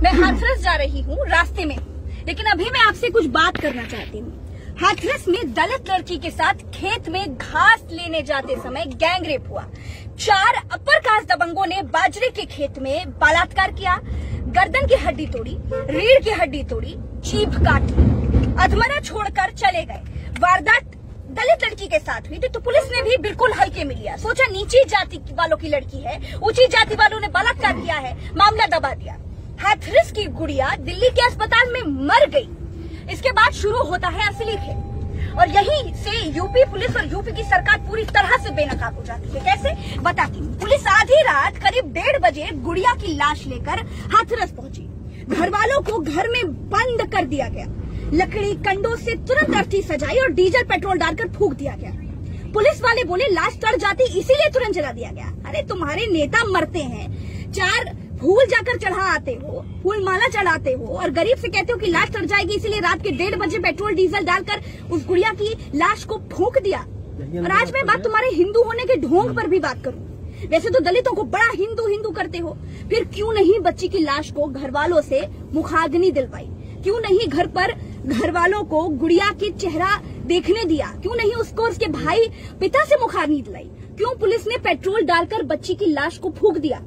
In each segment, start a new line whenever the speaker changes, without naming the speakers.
मैं हाथरस जा रही हूँ रास्ते में, लेकिन अभी मैं आपसे कुछ बात करना चाहती हूँ। हाथरस में दलित लड़की के साथ खेत में घास लेने जाते समय गैंग रेप हुआ। 4 अपर कास्ट दबंगों ने बाजरे के खेत में बलात्कार किया, गर्दन की हड्डी तोड़ी, रीढ़ की हड्डी तोड़ी, जीभ काटी, अधमरा छोड़कर चले गए। वारदात दलित लड़की के साथ हुई तो पुलिस ने भी बिल्कुल हल्के में लिया। सोचा नीची जाति वालों की लड़की है, ऊंची जाति वालों ने बलात्कार किया है, मामला दबा दिया। हाथरस की गुड़िया दिल्ली के अस्पताल में मर गई। इसके बाद शुरू होता है असली खेल, और यहीं से यूपी पुलिस और यूपी की सरकार पूरी तरह से बेनकाब हो जाती है। कैसे बताती हूँ। पुलिस आधी रात करीब 1:30 बजे गुड़िया की लाश लेकर हाथरस पहुंची। घर वालों को घर में बंद कर दिया गया। लकड़ी कंडों से तुरंत अर्थी सजाई और डीजल पेट्रोल डालकर फूंक दिया गया। पुलिस वाले बोले लाश सड़ जाती इसीलिए तुरंत जला दिया गया। अरे तुम्हारे नेता मरते हैं, 4 फूल जाकर चढ़ा आते हो, फूल माला चढ़ाते हो, और गरीब से कहते हो कि लाश सड़ जाएगी इसीलिए रात के 1:30 बजे पेट्रोल डीजल डालकर उस गुड़िया की लाश को फूंक दिया। और आज मैं बात तुम्हारे हिंदू होने के ढोंग पर भी बात करूं। वैसे तो दलितों को बड़ा हिंदू हिंदू करते हो, फिर क्यों नहीं बच्ची की लाश को घर वालों से मुखाग्नि दिलवाई? क्यों नहीं घर पर घर वालों को गुड़िया के चेहरा देखने दिया? क्यों नहीं उसको उसके भाई पिता से मुखाग्नि दिलाई? क्यों पुलिस ने पेट्रोल डालकर बच्ची की लाश को फूंक दिया?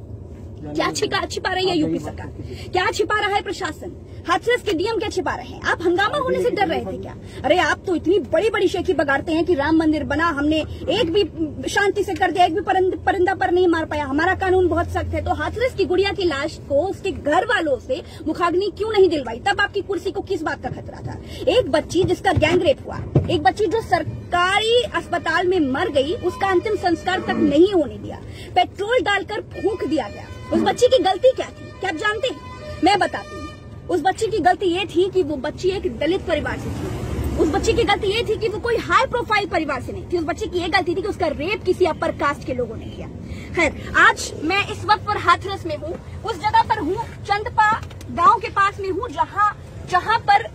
क्या छिपा रही है यूपी सरकार? क्या छिपा रहा है प्रशासन? हाथरस के डीएम क्या छिपा रहे हैं? आप हंगामा होने से डर रहे थे क्या? अरे आप तो इतनी बड़ी बड़ी शेखी बगाड़ते हैं कि राम मंदिर बना, हमने एक भी शांति से कर दिया, एक भी परिंदा पर नहीं मार पाया, हमारा कानून बहुत सख्त है। तो हाथरस की गुड़िया की लाश को उसके घर वालों से मुखाग्नि क्यों नहीं दिलवाई? तब आपकी कुर्सी को किस बात का खतरा था? एक बच्ची जिसका गैंग रेप हुआ, एक बच्ची जो सरकारी अस्पताल में मर गई, उसका अंतिम संस्कार तक नहीं होने दिया, पेट्रोल डालकर फूंक दिया गया। उस बच्ची की गलती क्या थी? क्या आप जानते हैं? मैं बताती हूँ। उस बच्ची की गलती ये थी कि वो बच्ची एक दलित परिवार से थी। उस बच्ची की गलती ये थी कि वो कोई हाई प्रोफाइल परिवार से नहीं थी। उस बच्ची की ये गलती थी कि उसका रेप किसी अपर कास्ट के लोगों ने किया। खैर, आज मैं इस वक्त पर हाथरस में हूँ, उस जगह पर हूँ, चंदपा गांव के पास में हूँ, जहाँ पर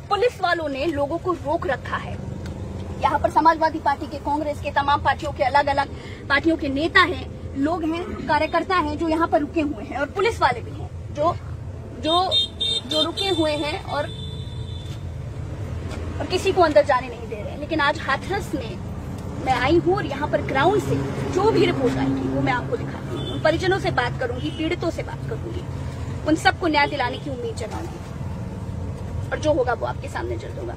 पुलिस वालों ने लोगों को रोक रखा है। यहाँ पर समाजवादी पार्टी के, कांग्रेस के, तमाम पार्टियों के, अलग अलग पार्टियों के नेता हैं, लोग हैं, कार्यकर्ता हैं जो यहाँ पर रुके हुए हैं, और पुलिस वाले भी हैं जो रुके हुए हैं और किसी को अंदर जाने नहीं दे रहे। लेकिन आज हाथरस में मैं आई हूँ और यहाँ पर ग्राउंड से जो भी रिपोर्ट आएगी वो मैं आपको दिखाती हूँ। उन परिजनों से बात करूंगी, पीड़ितों से बात करूंगी, उन सबको न्याय दिलाने की उम्मीद जगाऊंगी, और जो होगा वो आपके सामने जल्द होगा।